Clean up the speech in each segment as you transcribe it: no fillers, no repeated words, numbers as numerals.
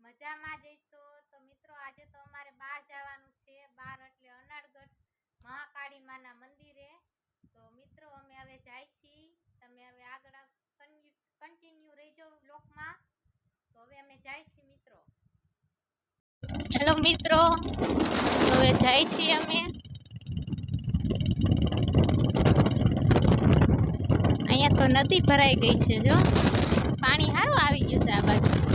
મજામાં જઈશો તો મિત્રો આજે તો અમારે બહાર જવાનું છે બહાર એટલે અનાળગઢ મહાકાળી માના મંદિરે તો મિત્રો અમે હવે જાય છીએ તમે હવે આગળ કન્ટિન્યુ રહેજો બ્લોકમાં તો હવે અમે જાય છીએ મિત્રો હેલો મિત્રો હવે જાય છીએ અમે અહીંયા તો નદી ભરાઈ ગઈ છે જો પાણી સારું આવી ગયું છે આ બાજુ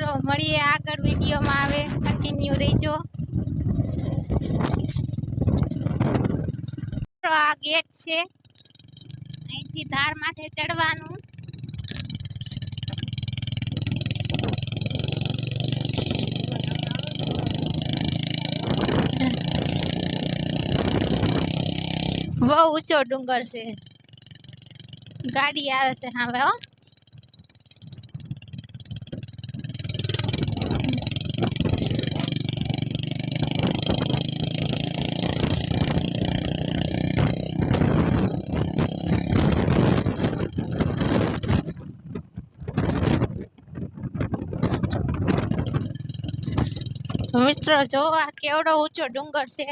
મિત્રો મળીએ આગળ વિડીયોમાં આવે કન્ટિન્યુ રહેજો આ ગેટ છે અહીંથી ધાર માથે ચડવાનું બહુ ઊંચો ડુંગર છે ગાડી આવે છે સામે હો મિત્રો જો આ કેવડો ઊંચો ડુંગર છે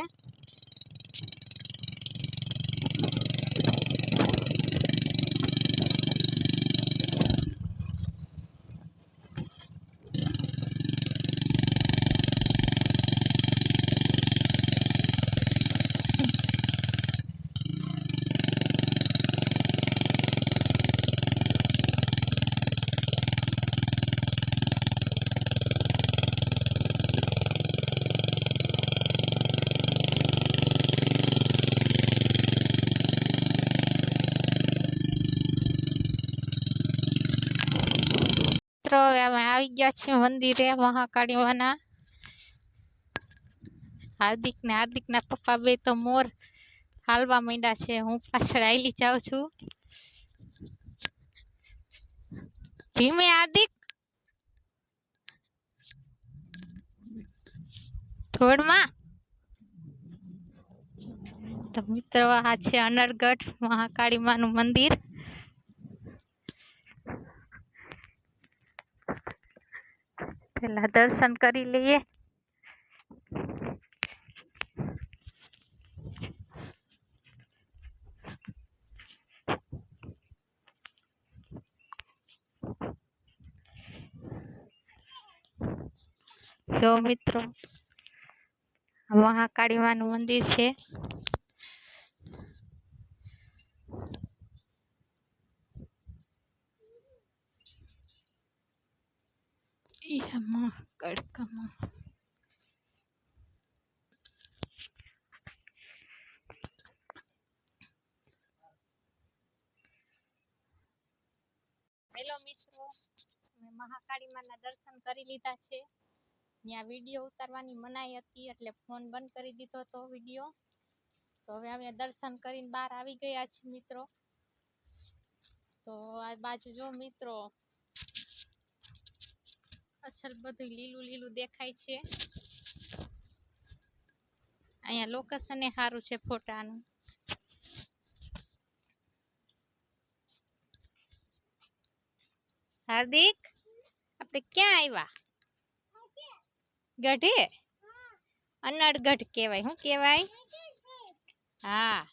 હવે અમે આવી ગયા છીએ મંદિરે મહાકાળી માના હાર્દિક ના પપ્પા બે તો મોર હાલવા માંડ્યા છે હું પાછળ આયલી જાઉં છું ધીમે હાર્દિક થોડમાં તો મિત્રો આ છે અનાળગઢ મહાકાળી માનું મંદિર પેલા દર્શન કરી લઈએ જો મિત્રો મહાકાળી માનું મંદિર છે હેલો મિત્રો મેં મહાકાળી માના દર્શન કરી લીધા છે ત્યાં વિડીયો ઉતારવાની મનાઈ હતી એટલે ફોન બંધ કરી દીધો હતો વિડીયો તો હવે અમે દર્શન કરીને બહાર આવી ગયા છે મિત્રો તો આ બાજુ જો મિત્રો અસલ બધું લીલું લીલું દેખાય છે અહીંયા લોકેશન એ સારું છે ફોટાનું હાર્દિક આપણે ક્યાં આવ્યા ગઢે અનાળગઢ કહેવાય શું કહેવાય હા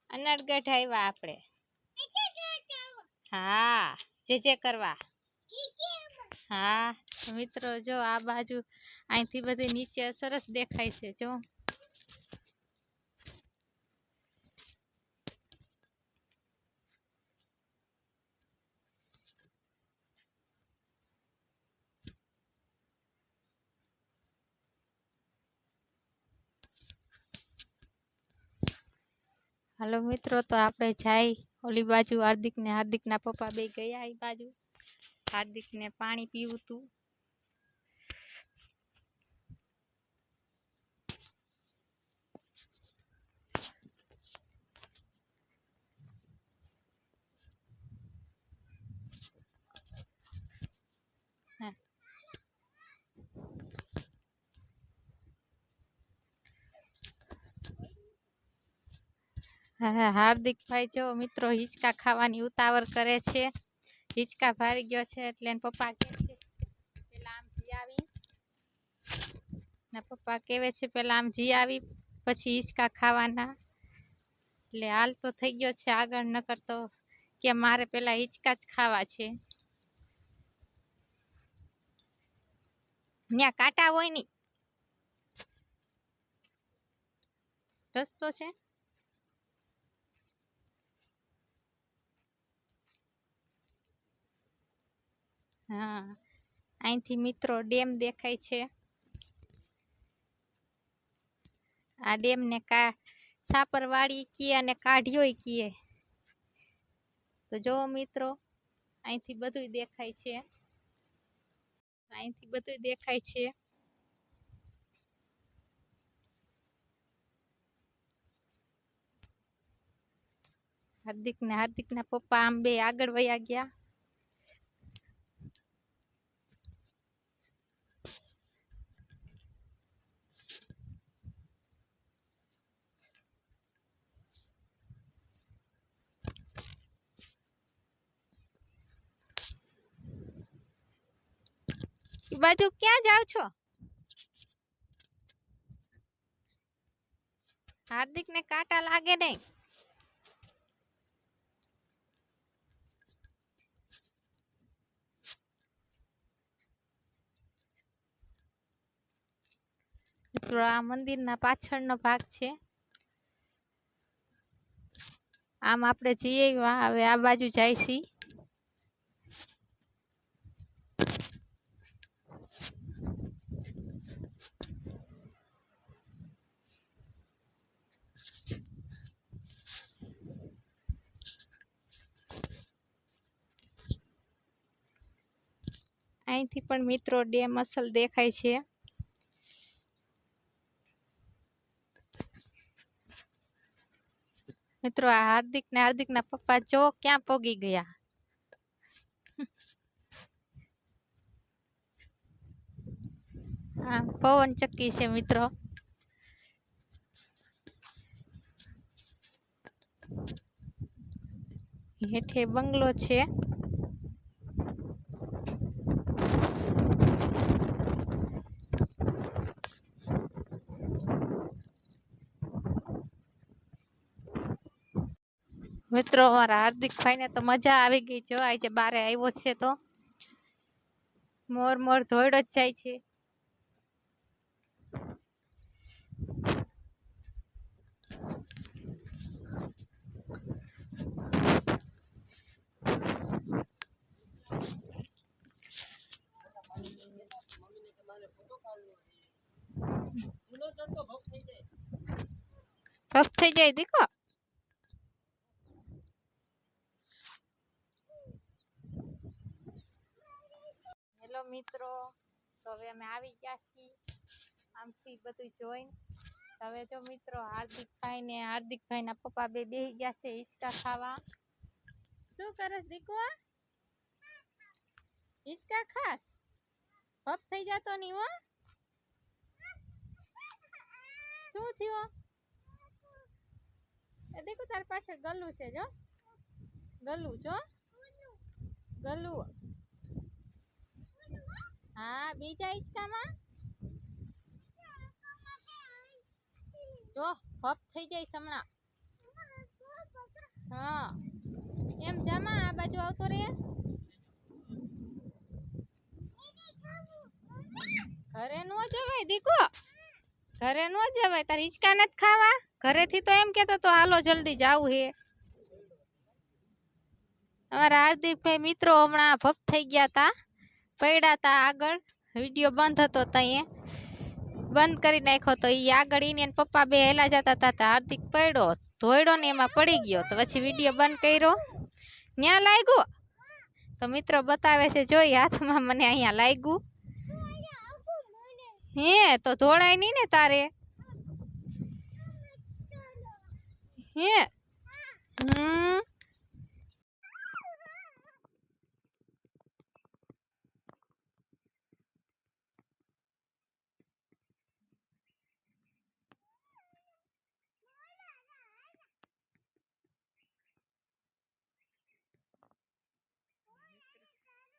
અનાળગઢ આવ્યા આપણે હા જે કરવા હા મિત્રો જો આ બાજુ અહીંથી બધી નીચે સરસ દેખાય છે જો હાલો મિત્રો, તો આપણે જાય ઓલી બાજુ. હાર્દિક ને હાર્દિકના પપ્પા બે ગયા એ બાજુ. હાર્દિકને પાણી પીવું તું. હા, હાર્દિકભાઈ જો મિત્રો હિંચકા ખાવાની ઉતાવળ કરે છે. હિંચકા ભારી ગયો છે એટલે એના પપ્પા કહે છે પેલા આમ જી આવી. ના પપ્પા કહેવે છે પેલા આમ જી આવી પછી હિંચકા ખાવાના. એટલે હાલ તો થઈ ગયો છે આગળ, ન કરતો કે મારે પેલા હિંચકા જ ખાવા છે. ત્યાં કાંટા હોય ની રસ્તો છે. હા, અહીંથી મિત્રો ડેમ દેખાય છે. આ ડેમ ને સાપરવાડી કીએ અને કાઢ્યોય કીએ. તો જો મિત્રો અહીંથી બધું દેખાય છે. અહીંથી બધું દેખાય છે. હાર્દિકના પપ્પા આમ બે આગળ વયા ગયા. એ બાજુ ક્યાં જાવ છો? હાર્દિકને કાંટા લાગે નહીં. મિત્રો આ મંદિરના પાછળનો ભાગ છે. આમ આપણે જઈએ હવે આ બાજુ જાય છીએ. અહીંથી પણ મિત્રો ડેમ અસલ દેખાય છે. મિત્રો આ હાર્દિકના પપ્પા જો ક્યાં પોગી ગયા. હા, પવન ચક્કી છે મિત્રો. હેઠે બંગલો છે. મિત્રો અમારા હાર્દિકભાઈ ને તો મજા આવી ગઈ. જો આજે બારે આવ્યો છે તો મોર ધોયડો જ જાય છે. કફ થઈ જાય દીકો. હેલો મિત્રો, તો હવે અમે આવી ગયા છીએ. આમથી બધું જોઈને હવે જો મિત્રો હાર્દિકભાઈ ના પપ્પા બે બેહી ગયા છે હિંચકા ખાવા. શું કરે દીકો? હિંચકા ખાસ? કફ થઈ જતો નહીં હો. શું થયું? એ દેખો તાર પાછળ ગલ્લું છે. જો ગલ્લું જો ગલ્લું. હા, બીજા હિંચકામાં જો કફ થઈ જાય હમણાં. હા, એમ જામાં આ બાજુ આવતો રે. ઘરે નો જવાય દીકો, ઘરે નો જવાય. તાર હિંચકા નથી ખાવા? ઘરેથી તો એમ કેતો તો હાલો જલ્દી જાવું હે. અમારા હાર્દિકભાઈ મિત્રો હમણાં ભપ થઈ ગયા તા, પડ્યા તા આગળ. વિડીયો બંધ હતો તઈએ બંધ કરી નાખ્યો તો ઈ આગળ ઈને પપ્પા બે હેલા જતા હતા. હાર્દિક પડ્યો ધોયડો ને એમાં પડી ગયો તો પછી વિડીયો બંધ કર્યો. ન્યા લાગ્યું તો મિત્રો બતાવે છે, જોઈ હાથમાં મને અહીંયા લાગ્યું. હે તો ધોળાય નહીં ને તારે? હે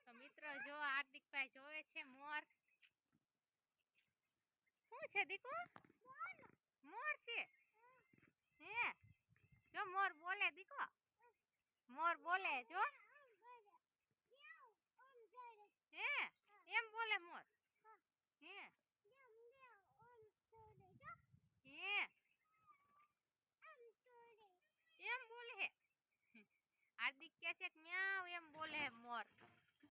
તો મિત્રો જો હાર્દિકભાઈ જોવે છે મોર. શું છે દીકુ? મોર છે. હે જો મોર બોલે દીકો, મોર બોલે જો. હે એમ બોલે મોર? હે હે એમ બોલે હે? હાર્દિક કે છે કે મ્યાઉ એમ બોલે હે મોર.